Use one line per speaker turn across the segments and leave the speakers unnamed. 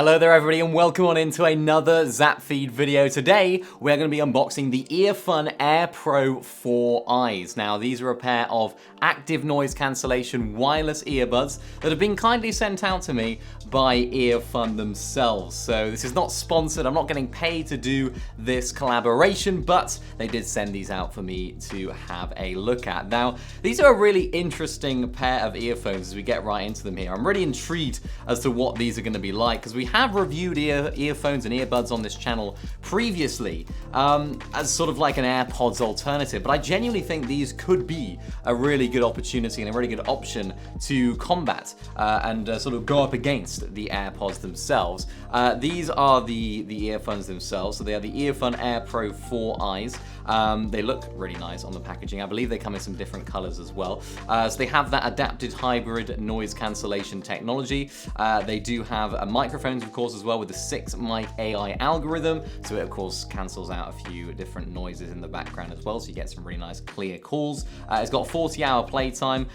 Hello there everybody and welcome on into another ZapFeed video. Today we're going to be unboxing the EarFun Air Pro 4Is. Now these are a pair of active noise cancellation wireless earbuds that have been kindly sent out to me by EarFun themselves. So this is not sponsored, I'm not getting paid to do this collaboration, but they did send these out for me to have a look at. Now these are a really interesting pair of earphones as we get right into them here. I'm really intrigued as to what these are going to be like, because we have reviewed earphones and earbuds on this channel previously as sort of like an AirPods alternative, but I genuinely think these could be a really good opportunity and a really good option to combat and sort of go up against the AirPods themselves. These are the earphones themselves, so they are the EarFun Air Pro 4Is. They look really nice on the packaging. I believe they come in some different colors as well. So they have that adapted hybrid noise cancellation technology. They do have microphones, of course, as well, with the 6-mic AI algorithm. So it, of course, cancels out a few different noises in the background as well, so you get some really nice clear calls. It's got 40-hour playtime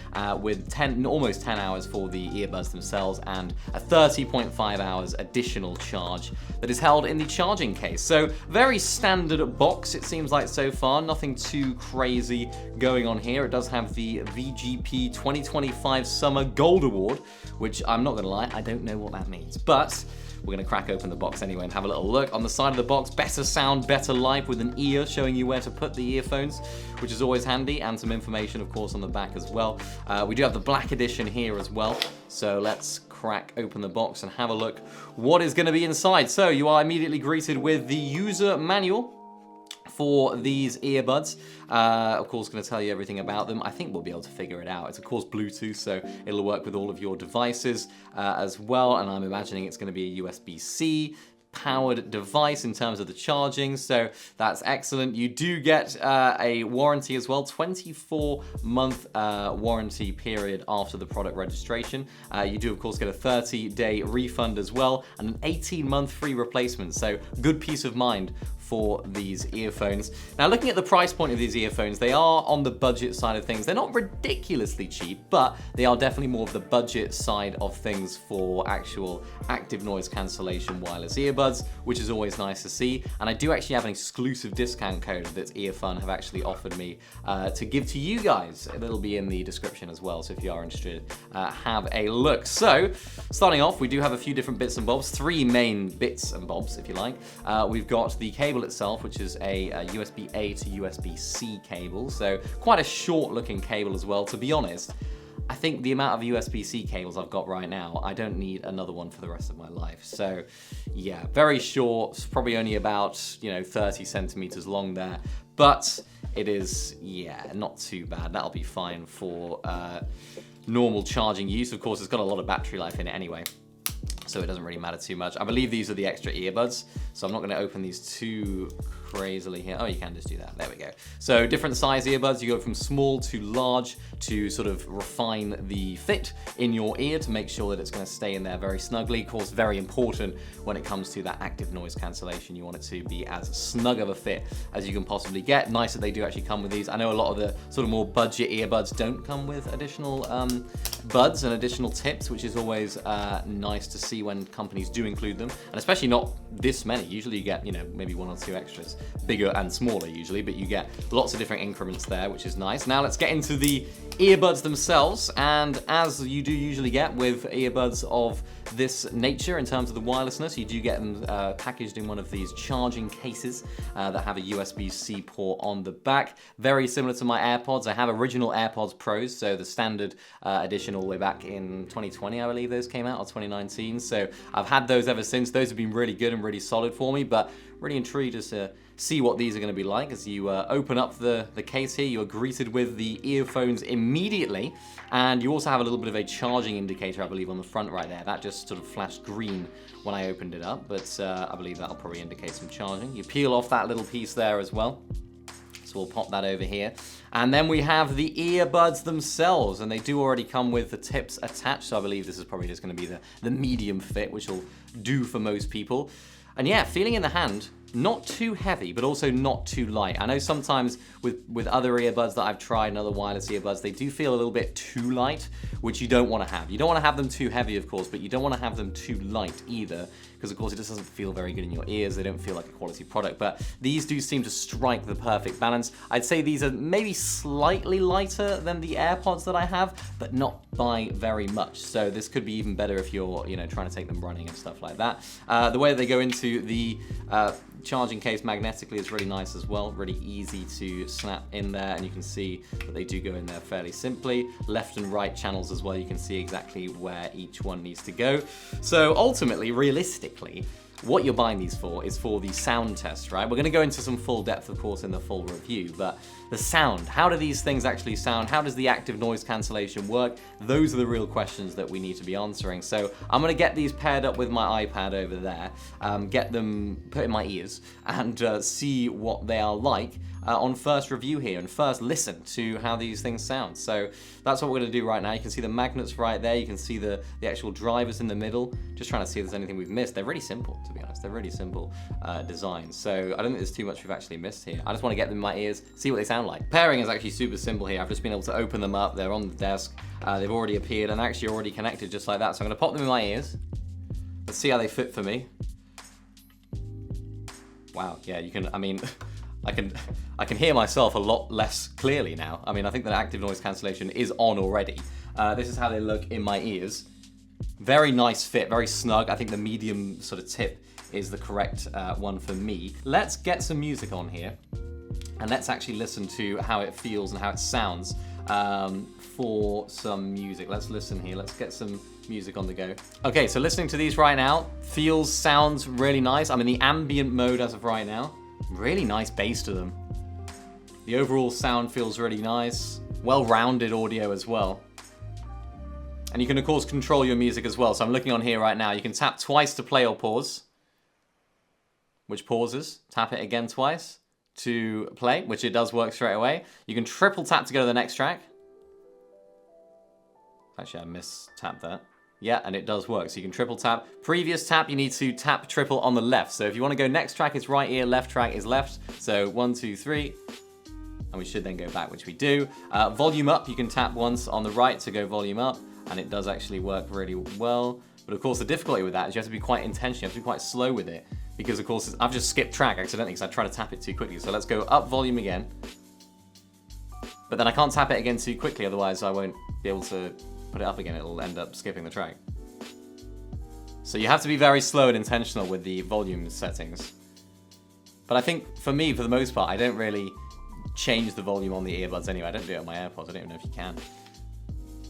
with almost 10 hours for the earbuds themselves and a 30.5 hours additional charge that is held in the charging case. So very standard box, it seems like so far. Nothing too crazy going on here. It does have the VGP 2025 Summer Gold Award, which I'm not gonna lie, I don't know what that means, but we're gonna crack open the box anyway and have a little look. On the side of the box, better sound, better life, with an ear showing you where to put the earphones, which is always handy, and some information, of course, on the back as well. We do have the black edition here as well, so let's crack open the box and have a look what is gonna be inside. So you are immediately greeted with the user manual for these earbuds. Of course, going to tell you everything about them. I think we'll be able to figure it out. It's of course Bluetooth, so it'll work with all of your devices as well, and I'm imagining it's going to be a USB-C powered device in terms of the charging, so that's excellent. You do get a warranty as well, 24-month warranty period after the product registration. You do of course get a 30-day refund as well, and an 18-month free replacement, so good peace of mind for these earphones. Now looking at the price point of these earphones, they are on the budget side of things. They're not ridiculously cheap, but they are definitely more of the budget side of things for actual active noise cancellation wireless earbuds, which is always nice to see. And I do actually have an exclusive discount code that EarFun have actually offered me to give to you guys. It'll be in the description as well, so if you are interested, have a look. So starting off, we do have a few different bits and bobs, 3 main bits and bobs, if you like. We've got the cable itself, which is a USB-A to USB-C cable, so quite a short looking cable as well. To be honest, I think the amount of USB-C cables I've got right now, I don't need another one for the rest of my life. So yeah, very short, probably only about 30 centimeters long there, but it is, yeah, not too bad. That'll be fine for normal charging use. Of course, it's got a lot of battery life in it anyway, so it doesn't really matter too much. I believe these are the extra earbuds, so I'm not gonna open these too crazily here. Oh, you can just do that, there we go. So different size earbuds, you go from small to large to sort of refine the fit in your ear to make sure that it's gonna stay in there very snugly. Of course, very important when it comes to that active noise cancellation. You want it to be as snug of a fit as you can possibly get. Nice that they do actually come with these. I know a lot of the sort of more budget earbuds don't come with additional buds and additional tips, which is always nice to see when companies do include them, and especially not this many. Usually you get, maybe 1 or 2 extras, bigger and smaller usually, but you get lots of different increments there, which is nice. Now let's get into the earbuds themselves, and as you do usually get with earbuds of this nature in terms of the wirelessness, you do get them packaged in one of these charging cases that have a USB-C port on the back. Very similar to my AirPods. I have original AirPods Pros, so the standard edition all the way back in 2020, I believe those came out, or 2019. So I've had those ever since. Those have been really good and really solid for me, but really intrigued as to see what these are going to be like. As you open up the case here, you are greeted with the earphones immediately, and you also have a little bit of a charging indicator, I believe, on the front right there. That just sort of flashed green when I opened it up, but I believe that'll probably indicate some charging. You peel off that little piece there as well. So we'll pop that over here. And then we have the earbuds themselves, and they do already come with the tips attached, so I believe this is probably just going to be the medium fit, which will do for most people. And yeah, feeling in the hand, not too heavy, but also not too light. I know sometimes with other earbuds that I've tried and other wireless earbuds, they do feel a little bit too light, which you don't want to have. You don't want to have them too heavy, of course, but you don't want to have them too light either, because of course it just doesn't feel very good in your ears. They don't feel like a quality product, but these do seem to strike the perfect balance. I'd say these are maybe slightly lighter than the AirPods that I have, but not by very much. So this could be even better if you're, trying to take them running and stuff like that. The way that they go into the charging case magnetically is really nice as well, really easy to snap in there, and you can see that they do go in there fairly simply. Left and right channels as well, you can see exactly where each one needs to go. So ultimately, realistically, what you're buying these for is for the sound test, right? We're gonna go into some full depth, of course, in the full review, but the sound, how do these things actually sound? How does the active noise cancellation work? Those are the real questions that we need to be answering. So I'm gonna get these paired up with my iPad over there, get them put in my ears, and see what they are like on first review here, and first listen to how these things sound. So that's what we're gonna do right now. You can see the magnets right there, you can see the actual drivers in the middle. Just trying to see if there's anything we've missed. They're really simple, to be honest. They're really simple designs. So I don't think there's too much we've actually missed here. I just wanna get them in my ears, see what they sound like. Pairing is actually super simple here. I've just been able to open them up. They're on the desk. They've already appeared and actually already connected just like that. So I'm gonna pop them in my ears. Let's see how they fit for me. Wow, yeah, you can, I can hear myself a lot less clearly now. I mean, I think that active noise cancellation is on already. This is how they look in my ears. Very nice fit, very snug. I think the medium sort of tip is the correct one for me. Let's get some music on here, and let's actually listen to how it feels and how it sounds for some music. Let's listen here. Let's get some music on the go. Okay, so listening to these right now, sounds really nice. I'm in the ambient mode as of right now. Really nice bass to them. The overall sound feels really nice. Well-rounded audio as well. And you can, of course, control your music as well. So I'm looking on here right now. You can tap twice to play or pause, which pauses. Tap it again twice to play, which it does work straight away. You can triple tap to go to the next track. Actually, I mistapped that. Yeah, and it does work. So you can triple tap. Previous tap, you need to tap triple on the left. So if you want to go next track, it's right ear, left track is left. So 1, 2, 3. And we should then go back, which we do. Volume up, you can tap once on the right to go volume up. And it does actually work really well. But of course, the difficulty with that is you have to be quite intentional. You have to be quite slow with it. Because of course, I've just skipped track accidentally because I tried to tap it too quickly. So let's go up volume again. But then I can't tap it again too quickly, otherwise I won't be able to put it up again. It'll end up skipping the track. So you have to be very slow and intentional with the volume settings. But I think for me, for the most part, I don't really change the volume on the earbuds anyway. I don't do it on my AirPods. I don't even know if you can.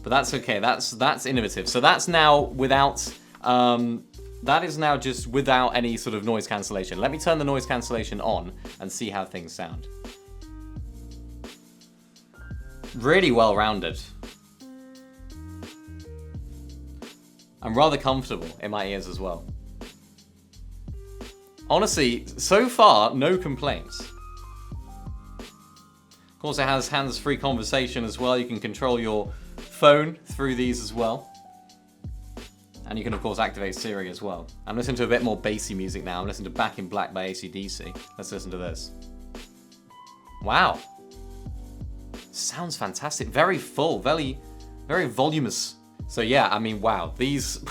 But that's okay. That's innovative. So that's now without. That is now just without any sort of noise cancellation. Let me turn the noise cancellation on and see how things sound. Really well-rounded. I'm rather comfortable in my ears as well. Honestly, so far, no complaints. Of course, it has hands-free conversation as well. You can control your phone through these as well. And you can, of course, activate Siri as well. I'm listening to a bit more bassy music now. I'm listening to Back in Black by AC/DC. Let's listen to this. Wow. Sounds fantastic. Very full, very voluminous. So yeah, I mean, wow. These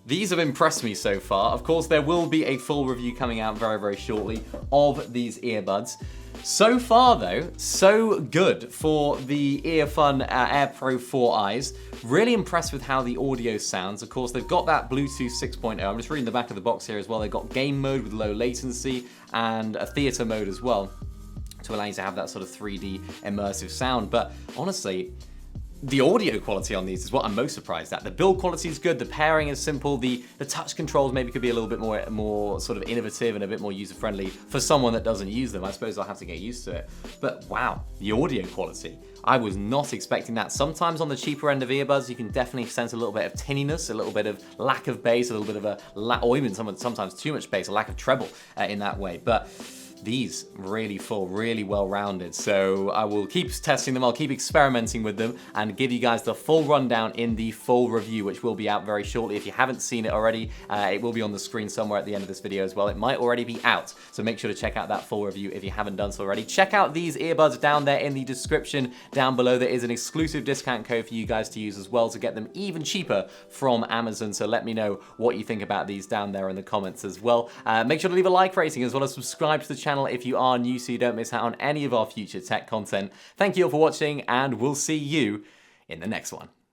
have impressed me so far. Of course, there will be a full review coming out very, very shortly of these earbuds. So far though, so good for the EarFun Air Pro 4Is. Really impressed with how the audio sounds. Of course, they've got that Bluetooth 6.0. I'm just reading the back of the box here as well. They've got game mode with low latency and a theater mode as well to allow you to have that sort of 3D immersive sound. But honestly, the audio quality on these is what I'm most surprised at. The build quality is good, the pairing is simple, the touch controls maybe could be a little bit more sort of innovative and a bit more user-friendly for someone that doesn't use them. I suppose I'll have to get used to it. But wow, the audio quality. I was not expecting that. Sometimes on the cheaper end of earbuds, you can definitely sense a little bit of tinniness, a little bit of lack of bass, a little bit of or even sometimes too much bass, a lack of treble in that way. But these really full, really well-rounded. So I will keep testing them, I'll keep experimenting with them, and give you guys the full rundown in the full review, which will be out very shortly. If you haven't seen it already, it will be on the screen somewhere at the end of this video as well. It might already be out, so make sure to check out that full review if you haven't done so already. Check out these earbuds down there in the description down below. There is an exclusive discount code for you guys to use as well to get them even cheaper from Amazon, so let me know what you think about these down there in the comments as well. Make sure to leave a like rating as well as subscribe to the channel if you are new so you don't miss out on any of our future tech content. Thank you all for watching, and we'll see you in the next one.